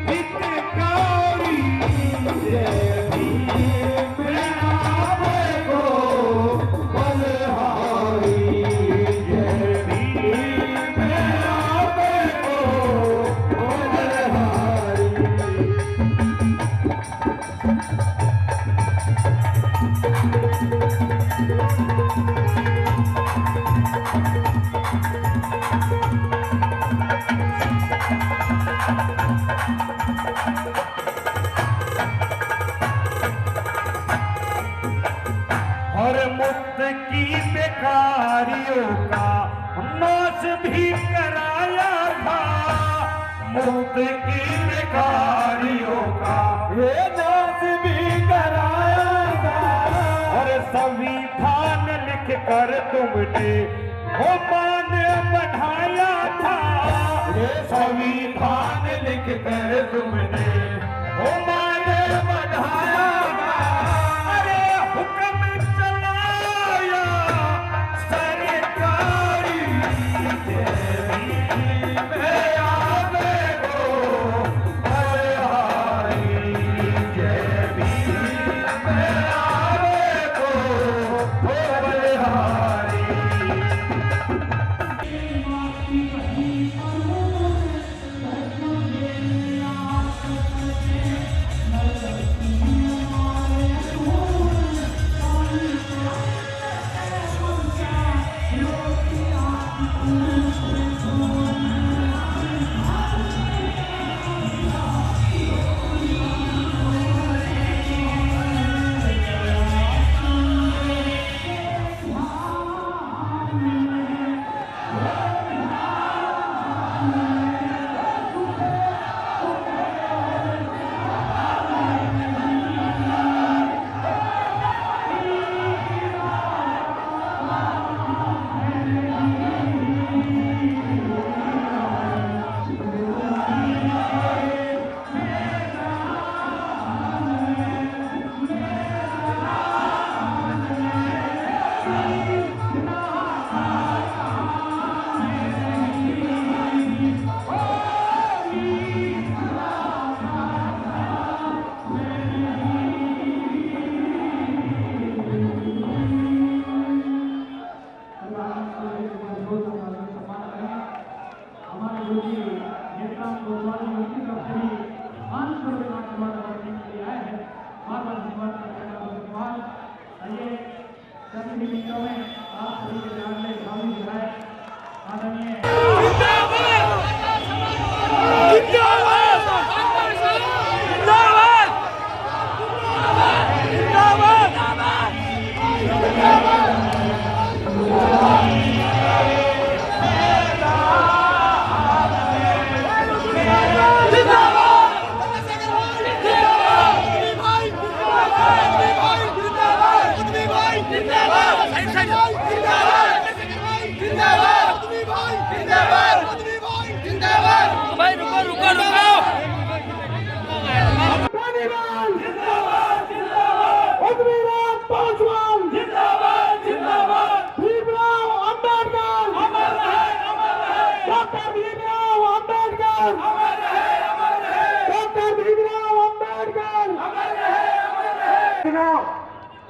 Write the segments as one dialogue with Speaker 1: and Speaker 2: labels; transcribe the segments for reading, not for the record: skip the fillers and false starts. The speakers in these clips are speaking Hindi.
Speaker 1: हितकारी जय भीम आवे को बलहारी जय भीम आवे को बलहारी। और मुक्त की बेकारियों का नाश भी कराया था, मुक्त की बेकारियों का ये नाश भी कराया था। और संविधान लिख कर तुमने वो मान बढ़ाया था, ये संविधान लिख कर तुमने वो मान बढ़ाया था। अरे हुक्म चलाया सरकारी जय भीम आवे को बलहारी जय भीम आवे को बलहारी।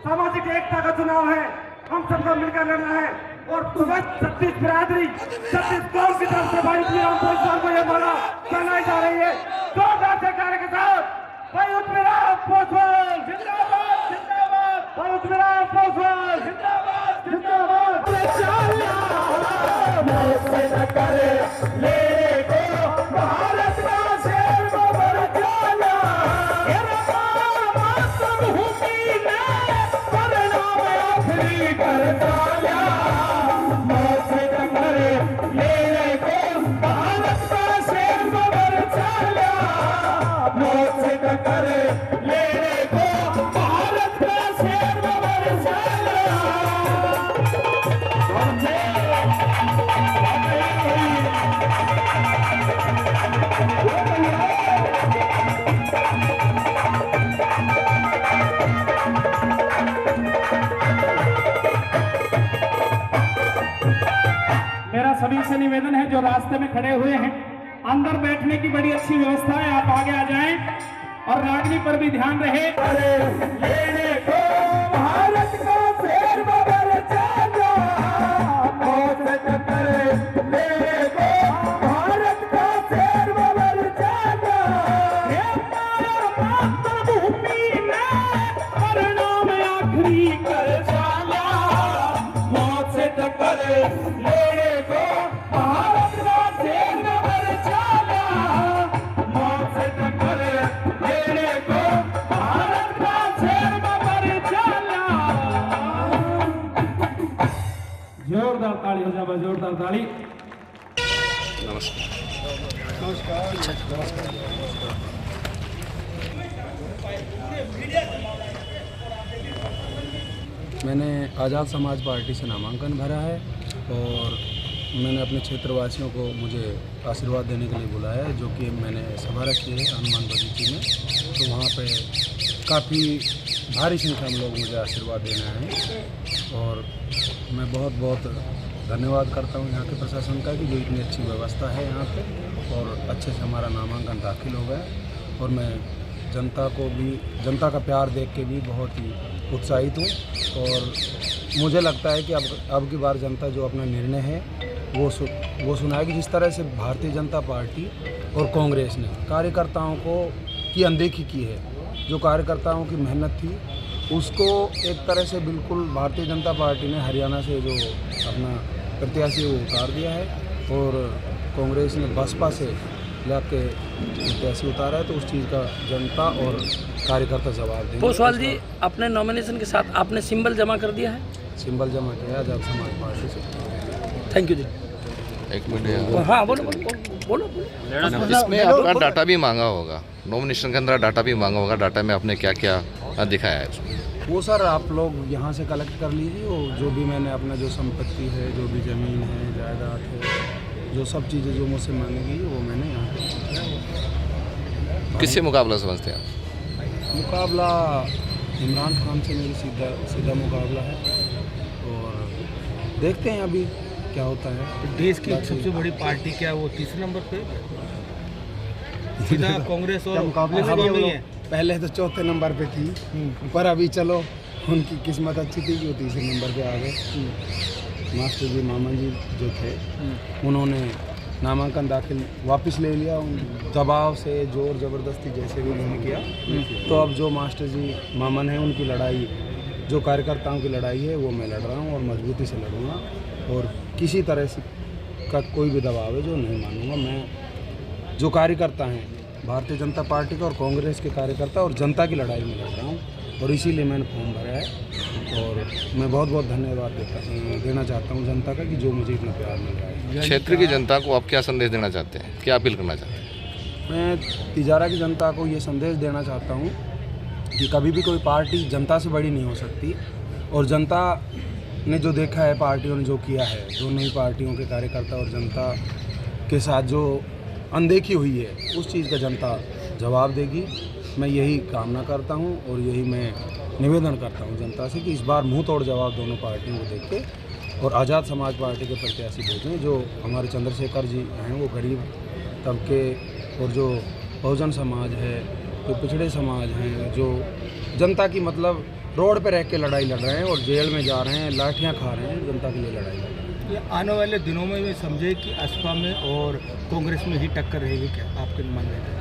Speaker 2: सामाजिक एकता का चुनाव है, हम सबको मिलकर लड़ना है। और छत्तीस बिरादरी, छत्तीस कौम की तरफ से भाई उत्तराम पोषण को यह माला पहनाई जा रही है। जोरदार से कार्य के साथ भाई उत्तराम पोषण जिंदाबाद जिंदाबाद, भाई उत्तराम पोषण जिंदाबाद जिंदाबाद। भारत का शेर बबर चाला
Speaker 3: मेरा सभी से निवेदन है जो रास्ते में खड़े हुए हैं, अंदर बैठने की बड़ी अच्छी व्यवस्था है, आप आगे आ जाएं और रागनी पर भी ध्यान रहे।
Speaker 1: लेने को भारत का शेर बबर चाचा, मौत टक्कर लेने को भारत का शेर बबर चाचा,
Speaker 3: मातृभूमि में परिणाम आखिरी कर साला,
Speaker 1: मौत से टक्कर लेने को भारत का शेर बबर चाचा, मौत से टक्कर लेने को भारत का शेर बबर चाचा।
Speaker 3: जोरदार ताली हो जाए, जोरदार ताली।
Speaker 4: मैंने आज़ाद समाज पार्टी से नामांकन भरा है और मैंने अपने क्षेत्रवासियों को मुझे आशीर्वाद देने के लिए बुलाया है, जो कि मैंने सभा रखी है हनुमान बगीचे में। तो वहाँ पे काफ़ी भारी संख्या में लोग मुझे आशीर्वाद देने आए हैं और मैं बहुत बहुत धन्यवाद करता हूँ यहाँ के प्रशासन का कि जो इतनी अच्छी व्यवस्था है यहाँ पे और अच्छे से हमारा नामांकन दाखिल हो गया। और मैं जनता को भी, जनता का प्यार देख के भी बहुत ही उत्साहित हूँ और मुझे लगता है कि अब की बार जनता जो अपना निर्णय है वो सुनाएगी। जिस तरह से भारतीय जनता पार्टी और कांग्रेस ने कार्यकर्ताओं की अनदेखी की है, जो कार्यकर्ताओं की मेहनत थी उसको एक तरह से बिल्कुल भारतीय जनता पार्टी ने हरियाणा से जो अपना प्रत्याशी वो उतार दिया है और कांग्रेस ने बसपा से लाके प्रत्याशी उतारा है। तो उस चीज़ का जनता और कार्यकर्ता जवाब देंगे।
Speaker 5: पोसवाल जी, अपने नॉमिनेशन के साथ आपने सिंबल जमा कर दिया है?
Speaker 4: सिंबल जमा किया आज़ाद समाज पार्टी से।
Speaker 5: थैंक यू जी।
Speaker 6: एक मिनट,
Speaker 5: हाँ बोलो।
Speaker 6: इसमें आपका डाटा भी मांगा होगा, नॉमिनेशन के अंदर डाटा भी मांगा होगा। डाटा में आपने क्या क्या दिखाया है इसमें?
Speaker 4: वो सर आप लोग यहाँ से कलेक्ट कर लीजिए। वो जो भी मैंने अपना जो संपत्ति है, जो भी ज़मीन है, जायदाद है, जो सब चीज़ें जो मुझसे मांगी गई वो मैंने यहाँ पे।
Speaker 6: किससे मुकाबला समझते हैं आप?
Speaker 4: मुकाबला इमरान खान से मेरी सीधा मुकाबला है और देखते हैं अभी क्या होता है।
Speaker 7: देश की सबसे बड़ी पार्टी क्या वो तीसरे नंबर पे सीधा कांग्रेस और
Speaker 4: मुकाबले में पहले तो चौथे नंबर पे थी, पर अभी चलो उनकी किस्मत अच्छी थी कि वो तीसरे नंबर पे आ गए। मास्टर जी मामा जी जो थे उन्होंने नामांकन दाखिल वापस ले लिया, दबाव से जोर ज़बरदस्ती जैसे भी उन्होंने किया। तो अब जो मास्टर जी मामन है उनकी लड़ाई, जो कार्यकर्ताओं की लड़ाई है वो मैं लड़ रहा हूँ और मजबूती से लड़ूंगा और किसी तरह से का कोई भी दबाव है जो नहीं मानूंगा। मैं जो कार्यकर्ता हैं भारतीय जनता पार्टी का और कांग्रेस के कार्यकर्ता और जनता की लड़ाई में लड़ रहा हूँ और इसीलिए मैंने फॉर्म भरा है और मैं बहुत बहुत धन्यवाद देना चाहता हूँ जनता का कि जो मुझे इतना प्यार मिल रहा है।
Speaker 6: क्षेत्र की जनता को आप क्या संदेश देना चाहते हैं, क्या अपील करना चाहते हैं?
Speaker 4: मैं तिजारा की जनता को ये संदेश देना चाहता हूँ कि कभी भी कोई पार्टी जनता से बड़ी नहीं हो सकती और जनता ने जो देखा है, पार्टियों ने जो किया है, दोनों ही पार्टियों के कार्यकर्ता और जनता के साथ जो अनदेखी हुई है उस चीज़ का जनता जवाब देगी। मैं यही कामना करता हूं और यही मैं निवेदन करता हूं जनता से कि इस बार मुंह तोड़ जवाब दोनों पार्टियों को देख के और आज़ाद समाज पार्टी के प्रत्याशी भेजें। जो हमारे चंद्रशेखर जी हैं वो गरीब तबके और जो बहुजन समाज है, जो पिछड़े समाज हैं, जो जनता की मतलब रोड पे रह के लड़ाई लड़ रहे हैं और जेल में जा रहे हैं, लाठियाँ खा रहे हैं, जनता के लिए लड़ाई लड़ रहे हैं।
Speaker 7: ये आने वाले दिनों में मैं समझे कि असपा में और कांग्रेस में ही टक्कर रहेगी क्या आपके मन में?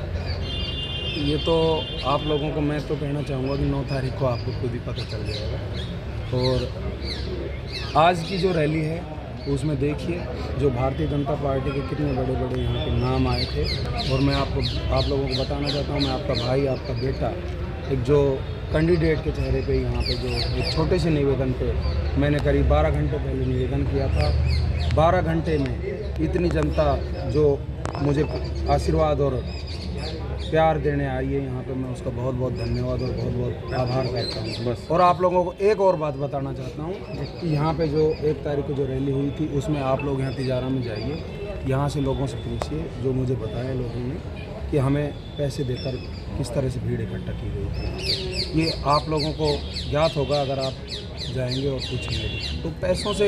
Speaker 4: ये तो आप लोगों को मैं तो कहना चाहूँगा कि 9 तारीख को आपको खुद ही पता चल जाएगा। और आज की जो रैली है उसमें देखिए जो भारतीय जनता पार्टी के कितने बड़े बड़े यहाँ के नाम आए थे और मैं आप लोगों को बताना चाहता हूँ, मैं आपका भाई, आपका बेटा, एक जो कैंडिडेट के चेहरे पे यहाँ पे जो एक छोटे से निवेदन पे मैंने करीब 12 घंटे पहले निवेदन किया था। 12 घंटे में इतनी जनता जो मुझे आशीर्वाद और प्यार देने आई है यहाँ पे, मैं उसका बहुत बहुत धन्यवाद और बहुत बहुत आभार करता हूँ बस। और आप लोगों को एक और बात बताना चाहता हूँ कि यहाँ पे जो 1 तारीख को जो रैली हुई थी उसमें आप लोग यहाँ तिजारा में जाइए, यहाँ से लोगों से पूछिए जो मुझे बताया लोगों ने कि हमें पैसे देकर किस तरह से भीड़ इकट्ठा की गई थी। ये आप लोगों को ज्ञात होगा अगर आप जाएंगे और पूछेंगे भी। तो पैसों से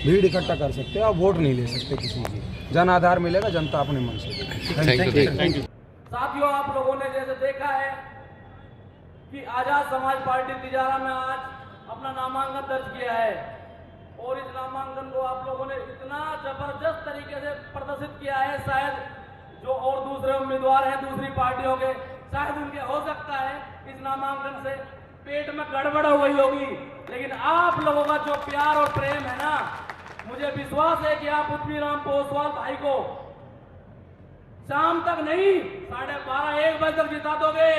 Speaker 4: भीड़ इकट्ठा कर सकते हैं, आप वोट नहीं ले सकते किसी की। जन आधार मिलेगा, जनता अपने मन से देगी।
Speaker 6: Thank you.
Speaker 8: साथियों, आप लोगों ने जैसे देखा है कि आजाद समाज पार्टी तिजारा में आज अपना नामांकन दर्ज किया है और इस नामांकन को आप लोगों ने इतना जबरदस्त तरीके से प्रदर्शित किया है, शायद जो और दूसरे उम्मीदवार हैं दूसरी पार्टियों के, शायद उनके हो सकता है इस नामांकन से पेट में गड़बड़ हो गई होगी, लेकिन आप लोगों का जो प्यार और प्रेम है ना, मुझे विश्वास है कि आप उत्मीराम पोसवाल भाई को शाम तक नहीं 12:30-1 बजे तक जिता दोगे।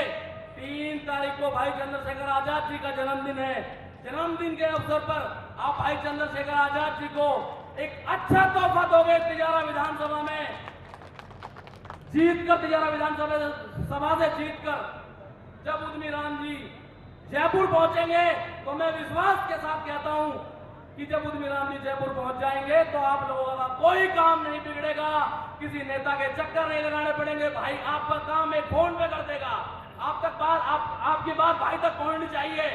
Speaker 8: 3 तारीख को भाई चंद्रशेखर आजाद जी का जन्मदिन है। जन्मदिन के अवसर पर आप भाई चंद्रशेखर आजाद जी को एक अच्छा तोहफा दोगे। तिजारा विधानसभा में जीतकर, तिजारा विधानसभा से जीतकर जब उत्मीराम जी जयपुर पहुंचेंगे तो मैं विश्वास के साथ कहता हूं कि जब उत्मीराम जी जयपुर पहुंच जाएंगे तो आप लोगों का कोई काम नहीं बिगड़ेगा, किसी नेता के चक्कर नहीं लगाने पड़ेंगे। भाई आपका काम एक फोन पे कर देगा, आपकी बात भाई तक पहुंचनी चाहिए,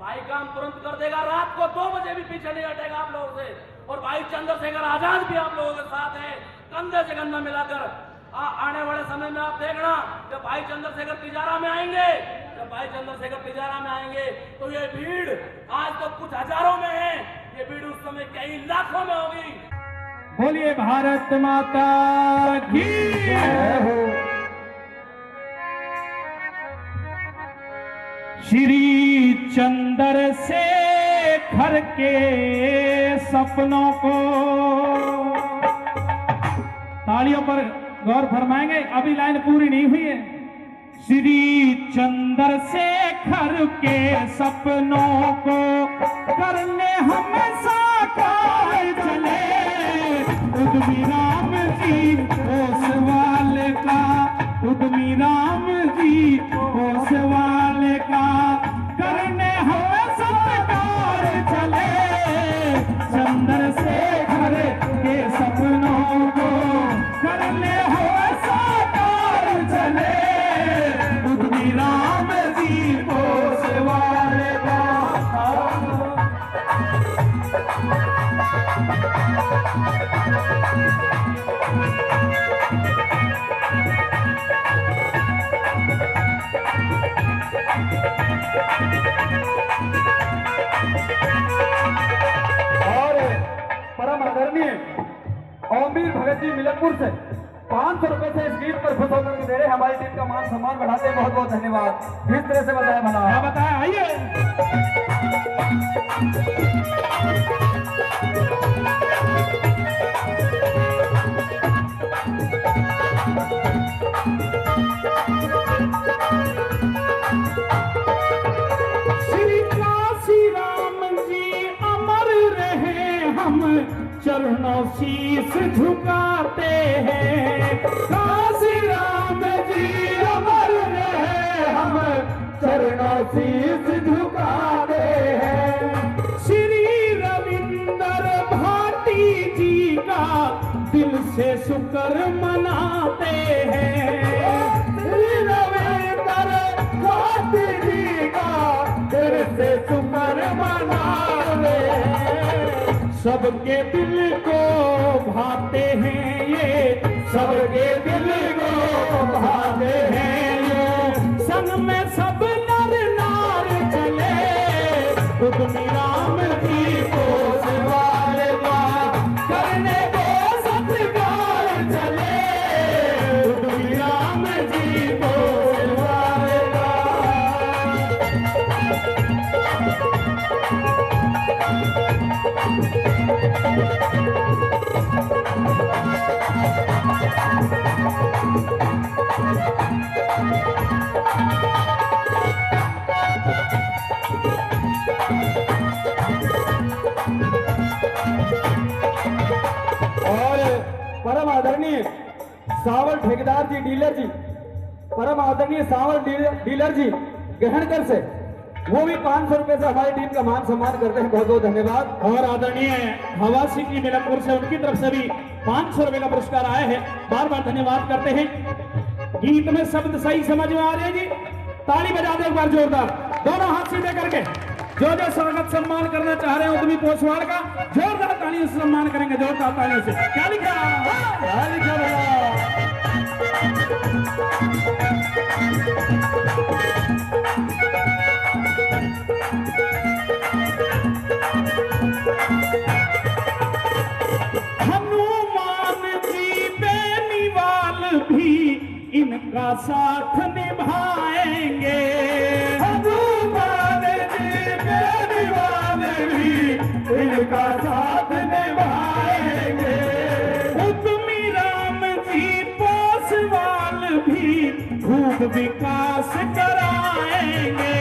Speaker 8: भाई काम तुरंत कर देगा। रात को 2 बजे भी पीछे नहीं हटेगा आप लोगों से। और भाई चंद्रशेखर आजाद भी आप लोगों के साथ है, कंधे से कंधा मिलाकर। आने वाले समय में आप देखना, जब भाई चंद्रशेखर तिजारा में आएंगे, तो ये भीड़ आज तो कुछ हजारों में है, ये भीड़ उस समय कई लाखों में होगी।
Speaker 3: बोलिए भारत माता की जय हो। श्री चंद्रशेखर के सपनों को तालियों पर गौर फरमाएंगे, अभी लाइन पूरी नहीं हुई है। श्री चंद्रशेखर के सपनों को करने हम साकार चले, उत्मीराम जी पोसवाल का, उत्मीराम जी पोसवाल का करने हम साकार चले। चंद्रशेखर के सपनों को करने हम साकार चले, उत्मीराम जी पोसवाल का।
Speaker 2: और परम आदरणीय ओमवीर भगत जी मिलनपुर से 500 रुपए से इस गीत पर खुश होकर के दे रहे, हमारी टीम का मान सम्मान बढ़ाते हैं। बहुत बहुत धन्यवाद। किस तरह से बताया भला?
Speaker 3: क्या बताया, आइए। श्री काशी राम जी अमर रहे, हम चरणों शीश झुकाते हैं। काशी राम जी अमर रहे, हम चरणों शीश झुकाते हैं। श्री रविंद्र भाटी जी का दिल से शुक्र मनाते हैं। श्री रविंद्र भाटी जी का दिल से शुक्र मनाते हैं। सबके दिल को भाते हैं ये, सबके दिल को भाते हैं ये। संग में सब नर नार चले, उत्मीराम जी पोसवाल का करने को सत्कार चले, उत्मीराम जी पोसवाल का।
Speaker 2: और परम आदरणीय सावल ठेकेदार जी डीलर जी, परम आदरणीय सावल डीलर जी गहनगर से, वो भी 500 रुपए से हमारी टीम का मान सम्मान करते हैं। बहुत बहुत धन्यवाद।
Speaker 3: और आदरणीय हवा सिंह जी मिलनपुर से, उनकी तरफ से भी 500 रुपए का पुरस्कार आया है, बार बार धन्यवाद करते हैं। गीत में शब्द सही समझ में आ रहे हैं जी, ताली बजा दे एक बार जोरदार, दोनों हाथ सीधे करके। जो जो स्वागत सम्मान करना चाह रहे हैं उद्यमी पोसवाल का, जोरदार तालियों से सम्मान करेंगे, जोरदार तालियों से। क्या लिखा? क्या लिखा भैया? हनुमान जी बेनीवाल भी इनका साथ निभाएंगे। हनुमान जी बेनीवाल भी इनका साथ निभाएंगे। उद्यमी राम जी पोसवाल भी खूब विकास कराएंगे।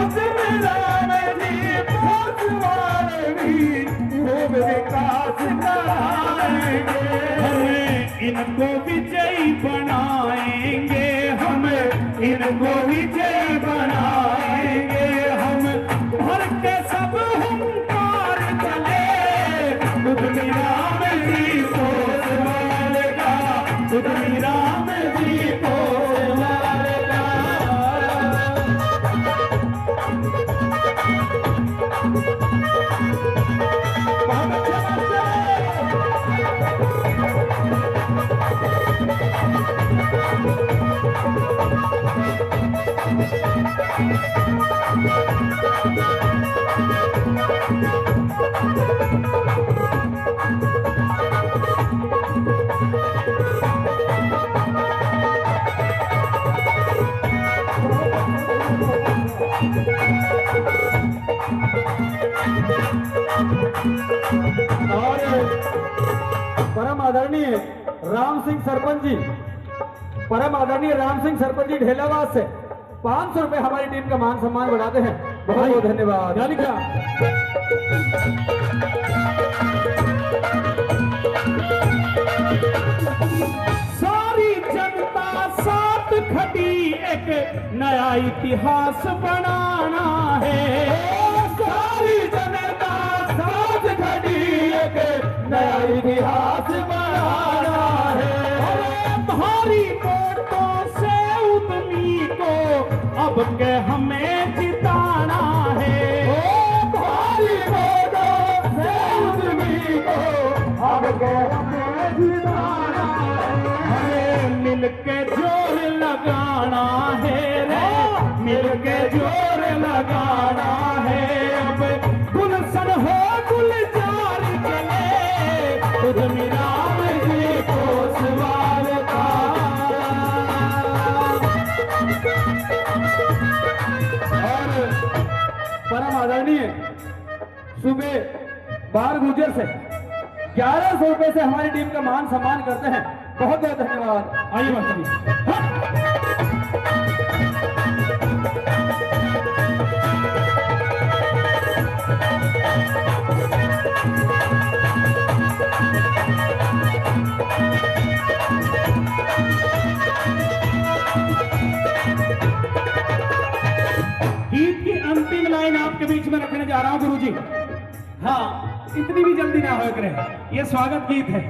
Speaker 3: उद्यमी राम जी पोसवाल भी खूब विकास कराएंगे। हमें इनको विजयी बनाएंगे, हमें इनको विजयी बनाएंगे। हम भर के सब हुंकार चले उद्यमी राम जी पोसवाल का, उद्यमी राम जी पोसवाल का। बहुत अच्छा
Speaker 2: और परम आदरणीय राम सिंह सरपंच जी, परम आदरणीय राम सिंह सरपंच जी ढेलावास से 500 रुपए हमारी टीम का मान सम्मान बढ़ाते हैं। बहुत बहुत धन्यवाद।
Speaker 3: क्या लिखा? सारी जनता साथ खड़ी एक नया इतिहास बनाना है। सारी जनता साथ खड़ी एक नया इतिहास बनाना है। भारी वोटों से उद्यमी को अब के हमें जिताना है। भारी वोटों से उद्यमी को अब के हमें जिताना है। हमें मिलके जोर लगाना है रे, मिलके जोर लगाना है। अब गुलशन हो गुलजार चले उद्यमी राम जी पोसवाल का।
Speaker 2: और परम आदरणीय सुबह बार गुजर से 1100 रुपए से हमारी टीम का मान सम्मान करते हैं। बहुत बहुत धन्यवाद।
Speaker 3: आइए मास्टर जी। गीत की अंतिम लाइन आपके बीच में रखने जा रहा हूं गुरुजी। हाँ, इतनी भी जल्दी ना हो करे, ये स्वागत गीत है।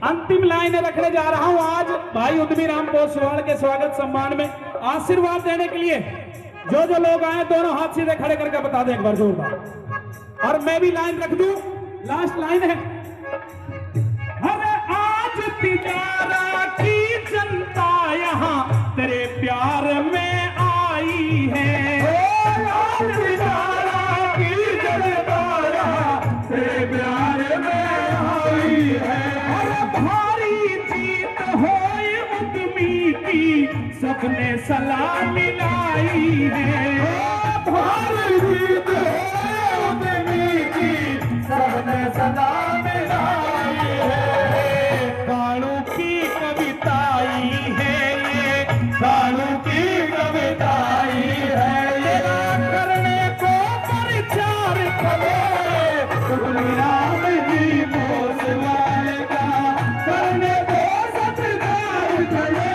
Speaker 3: अंतिम लाइन रखने जा रहा हूं आज भाई उद्यमी राम पोसवाल के स्वागत सम्मान में। आशीर्वाद देने के लिए जो जो लोग आए दोनों हाथ सीधे खड़े करके बता दें एक बार जोरदार। और मैं भी लाइन रख दूं, लास्ट लाइन है। अरे आज तिजारा की जनता यहाँ तेरे प्यार में आई है। आज तिजारा की जनता यहाँ तेरे प्यार में आई है। अरे भारी जीत होए उद्यमी की सबने सलाह मिलाई है। भारी जीत होए उद्यमी की सबने सलाह मिलाई है। कानू की कविताई है ये, कानू की कविताई है ये। करने को प्रचार करे उद्यमी राम जी पोसवाल का, करने को सत्कार करे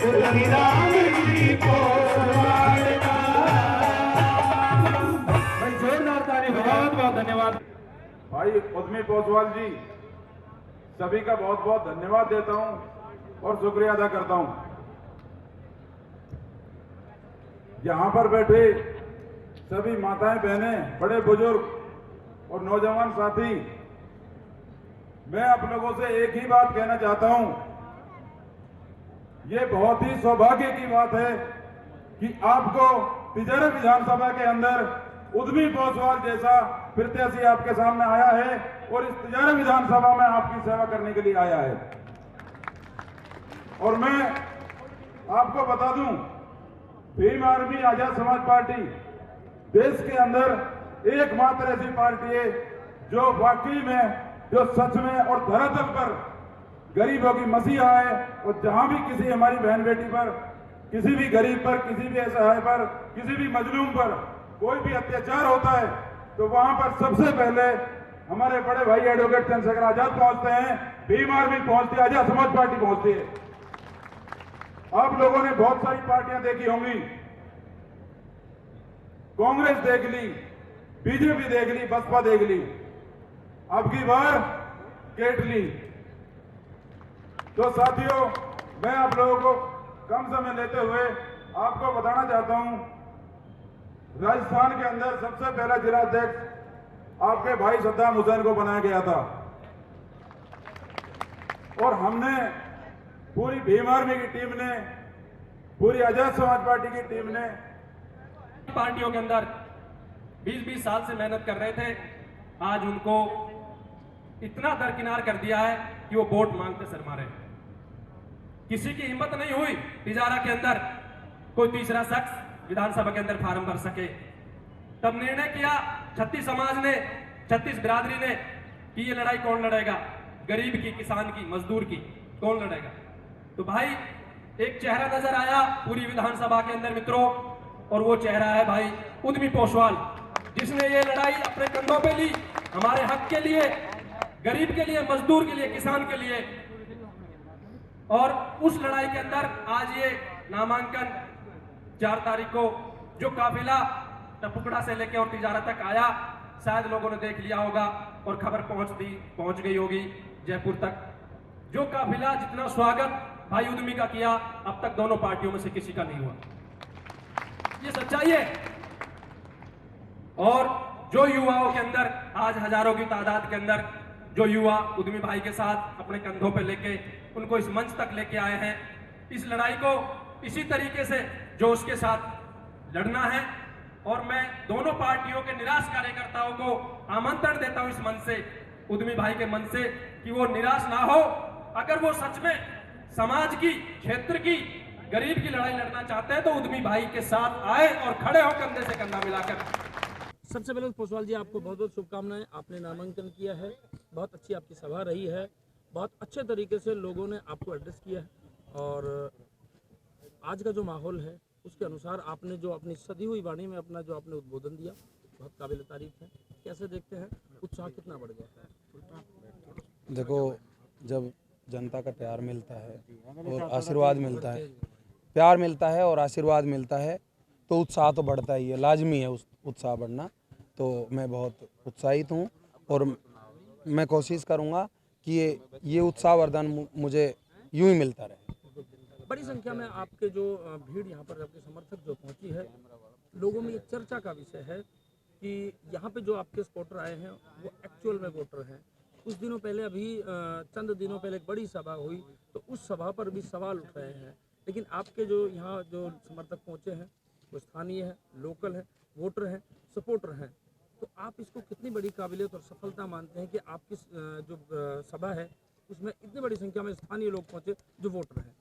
Speaker 3: उद्यमी राम जी पोसवाल का।
Speaker 2: भाई जोरदार ताली।
Speaker 3: बहुत बहुत धन्यवाद
Speaker 1: भाई उद्यमी पोसवाल जी, सभी का बहुत बहुत धन्यवाद देता हूं और शुक्रिया अदा करता हूं। यहां पर बैठे सभी माताएं बहनें, बड़े बुजुर्ग और नौजवान साथी, मैं आप लोगों से एक ही बात कहना चाहता हूं। ये बहुत ही सौभाग्य की बात है कि आपको तिजारा विधानसभा के अंदर उद्यमी पोसवाल जैसा प्रत्याशी आपके सामने आया है और इस तिजारा विधानसभा में आपकी सेवा करने के लिए आया है। और मैं आपको बता दूं, भीम आर्मी आजाद समाज पार्टी देश के अंदर एकमात्र ऐसी पार्टी है जो वाकई में, जो सच में और धरातल पर गरीबों की मसीहा है। और जहां भी किसी हमारी बहन बेटी पर, किसी भी गरीब पर, किसी भी असहाय पर, किसी भी मजलूम पर कोई भी अत्याचार होता है तो वहां पर सबसे पहले हमारे बड़े भाई एडवोकेट चंद्रशेखर आजाद पहुंचते हैं, भीम आर्मी पहुंचती है, आजाद समाज पार्टी पहुंचती है। आप लोगों ने बहुत सारी पार्टियां देखी होंगी, कांग्रेस देख ली, बीजेपी देख ली, बसपा देख ली, अब की बार केटली। तो साथियों, मैं आप लोगों को कम समय लेते हुए आपको बताना चाहता हूं, राजस्थान के अंदर सबसे पहला जिला अध्यक्ष आपके भाई सद्दाम हुसैन को बनाया गया था और हमने, पूरी भीम आर्मी की टीम ने, पूरी आजाद समाज पार्टी की टीम ने
Speaker 8: पार्टियों के अंदर 20-20 साल से मेहनत कर रहे थे, आज उनको इतना दरकिनार कर दिया है कि वो वोट मांगते शर्मा रहे। किसी की हिम्मत नहीं हुई तिजारा के अंदर कोई तीसरा शख्स विधानसभा के अंदर फार्म भर सके। तब निर्णय किया छत्तीस समाज ने, छत्तीस बिरादरी ने कि ये लड़ाई कौन लड़ेगा, गरीब की, किसान की, मजदूर की, कौन लड़ेगा। तो भाई एक चेहरा नजर आया पूरी विधानसभा के अंदर मित्रों, और वो चेहरा है भाई उद्यमी पोसवाल, जिसने ये लड़ाई अपने कंधों पे ली, हमारे हक के लिए, गरीब के लिए, मजदूर के लिए, किसान के लिए। और उस लड़ाई के अंदर आज ये नामांकन 4 तारीख को जो काफिला टपुकड़ा से लेकर और तिजारा तक आया, शायद लोगों ने देख लिया होगा और खबर पहुंच गई होगी जयपुर तक। जो काफिला, जितना स्वागत भाई उद्यमी का किया, अब तक दोनों पार्टियों में से किसी का नहीं हुआ। ये सच्चाई है। और जो युवाओं के अंदर आज हजारों की तादाद के अंदर जो युवा उद्यमी भाई के साथ अपने कंधों पे लेके उनको इस मंच तक लेके आए हैं, इस लड़ाई को इसी तरीके से जोश के साथ लड़ना है। और मैं दोनों पार्टियों के निराश कार्यकर्ताओं को आमंत्रण देता हूं इस मंच से, उद्यमी भाई के मंच से, कि वो निराश ना हो। अगर वो सच में समाज की, क्षेत्र की, गरीब की लड़ाई लड़ना चाहते हैं तो उद्यमी भाई के साथ आए और खड़े हो कंधे से कंधा मिलाकर।
Speaker 5: सबसे पहले पोसवाल जी, आपको बहुत बहुत शुभकामनाएं। आपने नामांकन किया है, बहुत अच्छी आपकी सभा रही है, बहुत अच्छे तरीके से लोगों ने आपको एड्रेस किया है। और आज का जो माहौल है उसके अनुसार आपने जो अपनी सदी हुई वाणी में अपना जो आपने उद्बोधन दिया, बहुत काबिल तारीफ है। कैसे देखते हैं, उत्साह कितना बढ़ गया है?
Speaker 4: देखो, जब जनता का प्यार मिलता है और आशीर्वाद मिलता है, प्यार मिलता है और आशीर्वाद मिलता है, तो उत्साह तो बढ़ता ही है, लाजमी है उस उत्साह बढ़ना। तो मैं बहुत उत्साहित हूँ और मैं कोशिश करूँगा कि ये उत्साहवर्धन मुझे यूं ही मिलता रहे।
Speaker 5: बड़ी संख्या में आपके जो भीड़ यहाँ पर, आपके समर्थक जो पहुँची है, लोगों में ये चर्चा का विषय है कि यहाँ पे जो आपके सपोर्टर आए हैं वो एक्चुअल में वोटर हैं। कुछ दिनों पहले, अभी चंद दिनों पहले एक बड़ी सभा हुई, तो उस सभा पर भी सवाल उठ रहे हैं। लेकिन आपके जो यहाँ जो समर्थक पहुँचे हैं वो स्थानीय है, लोकल है, वोटर हैं, सपोर्टर हैं। तो आप इसको कितनी बड़ी काबिलियत और सफलता मानते हैं कि आपकी जो सभा है उसमें इतनी बड़ी संख्या में स्थानीय लोग पहुँचे जो वोटर हैं?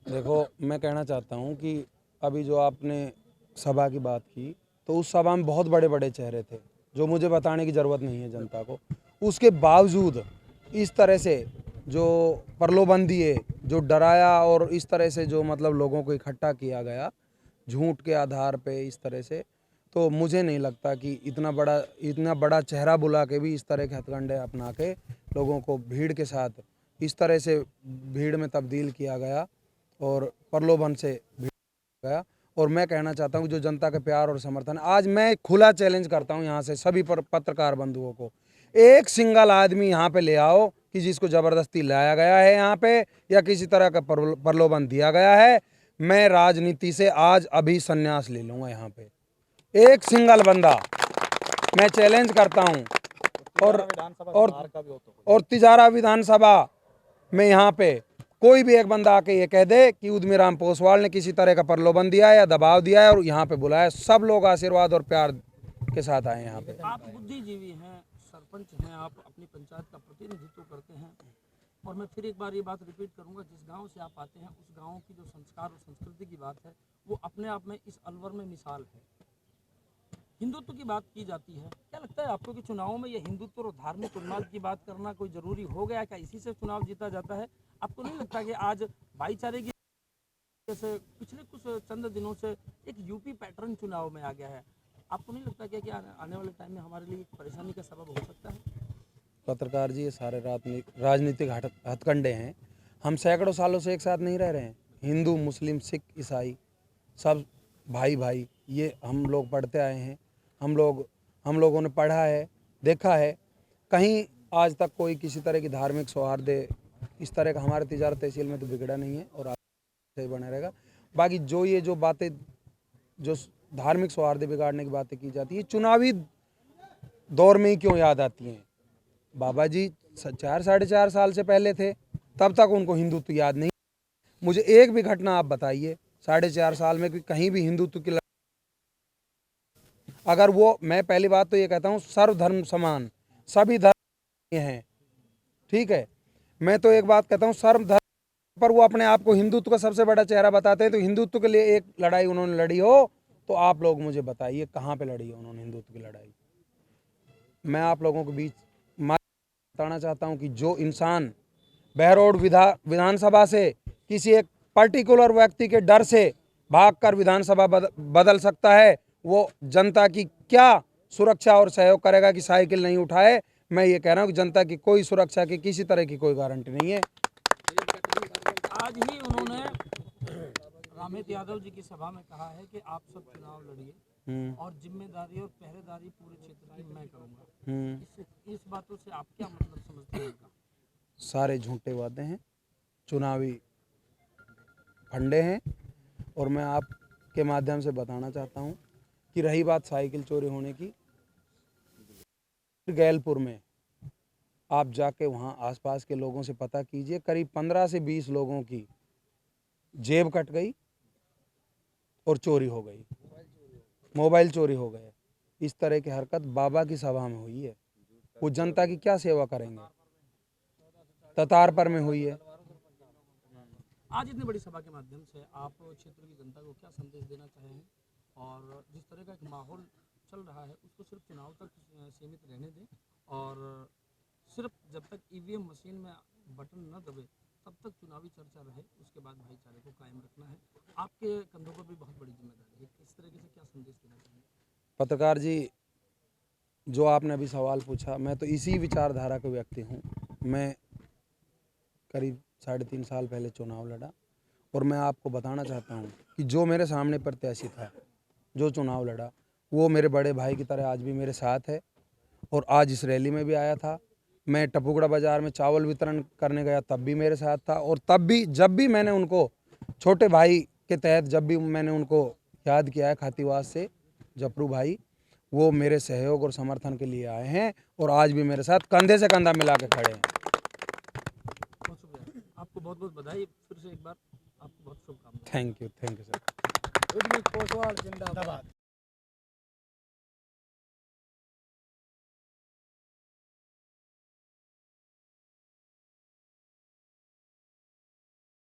Speaker 4: देखो, मैं कहना चाहता हूँ कि अभी जो आपने सभा की बात की, तो उस सभा में बहुत बड़े बड़े चेहरे थे जो मुझे बताने की ज़रूरत नहीं है जनता को। उसके बावजूद इस तरह से जो प्रलोभन दिए, जो डराया और इस तरह से जो मतलब लोगों को इकट्ठा किया गया झूठ के आधार पे इस तरह से, तो मुझे नहीं लगता कि इतना बड़ा चेहरा बुला के भी इस तरह के हथकंडे अपना के लोगों को भीड़ के साथ इस तरह से भीड़ में तब्दील किया गया और प्रलोभन से भीड़ गया। और मैं कहना चाहता हूँ जो जनता का प्यार और समर्थन, आज मैं खुला चैलेंज करता हूँ यहाँ से सभी पत्रकार बंधुओं को, एक सिंगल आदमी यहाँ पे ले आओ कि जिसको ज़बरदस्ती लाया गया है यहाँ पे या किसी तरह का प्रलोभन दिया गया है। मैं राजनीति से आज अभी संन्यास ले लूँगा यहाँ पे।
Speaker 9: एक सिंगल बंदा, मैं चैलेंज करता हूं, और तिजारा विधानसभा में यहाँ पे कोई भी एक बंदा आके ये कह दे कि उद्यमीराम पोसवाल ने किसी तरह का प्रलोभन दिया है या दबाव दिया है और यहाँ पे बुलाया, सब लोग आशीर्वाद और प्यार के साथ आए यहाँ पे।
Speaker 5: आप बुद्धिजीवी हैं, सरपंच हैं, आप अपनी पंचायत का प्रतिनिधित्व करते हैं, और मैं फिर एक बार ये बात रिपीट करूंगा, जिस गांव से आप आते हैं उस गांव की जो संस्कार और संस्कृति की बात है वो अपने आप में इस अलवर में मिसाल है। हिंदुत्व की बात की जाती है, क्या लगता है आपको कि चुनावों में ये हिंदुत्व और धार्मिक उन्माद की बात करना कोई जरूरी हो गया? क्या इसी से चुनाव जीता जाता है? आपको नहीं लगता कि आज भाईचारे की जैसे पिछले कुछ चंद दिनों से एक यूपी पैटर्न चुनाव में आ गया है, आपको नहीं लगता कि आने वाले टाइम में हमारे लिए एक परेशानी का सबब हो सकता है?
Speaker 9: पत्रकार जी, ये सारे राजनीतिक हथकंडे हैं। हम सैकड़ों सालों से एक साथ नहीं रह रहे हैं। हिंदू, मुस्लिम, सिख, ईसाई सब भाई भाई, ये हम लोग पढ़ते आए हैं। हम लोगों ने पढ़ा है, देखा है, कहीं आज तक कोई किसी तरह की धार्मिक सौहार्द इस तरह का हमारे तिजारत तहसील में तो बिगड़ा नहीं है और सही बना रहेगा। बाकी जो बातें, जो धार्मिक सौहार्द बिगाड़ने की बातें की जाती है, चुनावी दौर में ही क्यों याद आती हैं? बाबा जी 4-4.5 साल से पहले थे, तब तक उनको हिंदुत्व याद नहीं। मुझे एक भी घटना आप बताइए 4.5 साल में कि कहीं भी हिंदुत्व की अगर वो, मैं पहली बात तो ये कहता हूँ, सर्वधर्म समान, सभी धर्म हैं, ठीक है। मैं तो एक बात कहता हूँ, सर्वधर्म पर वो अपने आप को हिंदुत्व का सबसे बड़ा चेहरा बताते हैं। तो हिंदुत्व के लिए एक लड़ाई उन्होंने लड़ी हो तो आप लोग मुझे बताइए कहाँ पे लड़ी है उन्होंने हिंदुत्व की लड़ाई? मैं आप लोगों के बीच बताना चाहता हूँ कि जो इंसान बहरोड विधानसभा से किसी एक पर्टिकुलर व्यक्ति के डर से भागकर विधानसभा बदल सकता है, वो जनता की क्या सुरक्षा और सहयोग करेगा कि साइकिल नहीं उठाए? मैं ये कह रहा हूँ कि जनता की कोई सुरक्षा की किसी तरह की कोई गारंटी नहीं है।
Speaker 5: आज ही उन्होंने रामेत यादव जी की सभा में कहा है कि आप सब चुनाव लड़िए और जिम्मेदारी और पहरेदारी पूरे क्षेत्र की मैं करूंगा। इस बातों से आप क्या मतलब समझते हैं?
Speaker 9: सारे झूठे वादे हैं, चुनावी फंडे हैं। और मैं आपके माध्यम से बताना चाहता हूं कि रही बात साइकिल चोरी होने की, गैलपुर में आप जाके वहां आसपास के लोगों से पता कीजिए, करीब 15 से 20 लोगों की जेब कट गई और चोरी हो गई, मोबाइल चोरी हो गए। इस तरह की हरकत बाबा की सभा में हुई है। वो जनता की क्या सेवा करेंगे? ततारपर में हुई है।
Speaker 5: आज इतनी बड़ी सभा के माध्यम से आप क्षेत्र की जनता को क्या संदेश देना चाहेंगे? और जिस तरह का एक माहौल चल रहा है उसको सिर्फ चुनाव तक सीमित रहने दें, और सिर्फ जब तक ईवीएम मशीन में बटन न दबे तब तक चुनावी चर्चा रहे, उसके बाद भाईचारे को कायम रखना है। आपके कंधों पर भी बहुत बड़ी जिम्मेदारी है, इस तरीके से क्या संदेश देना चाहिए?
Speaker 9: पत्रकार जी, जो आपने अभी सवाल पूछा, मैं तो इसी विचारधारा का व्यक्ति हूँ। मैं करीब 3.5 साल पहले चुनाव लड़ा और मैं आपको बताना चाहता हूँ कि जो मेरे सामने प्रत्याशी था, जो चुनाव लड़ा, वो मेरे बड़े भाई की तरह आज भी मेरे साथ है और आज इस रैली में भी आया था। मैं टपुगड़ा बाज़ार में चावल वितरण करने गया तब भी मेरे साथ था, और तब भी जब भी मैंने उनको छोटे भाई के तहत जब भी मैंने उनको याद किया है खातीवास से, जपरू भाई, वो मेरे सहयोग और समर्थन के लिए आए हैं और आज भी मेरे साथ कंधे से कंधा मिला के खड़े हैं।
Speaker 5: बहुत शुक्रिया, आपको बहुत बहुत बधाई फिर से एक बार, आपको बहुत शुभकामनाएं।
Speaker 9: Thank you sir.
Speaker 7: पोसवाल जिंदाबाद।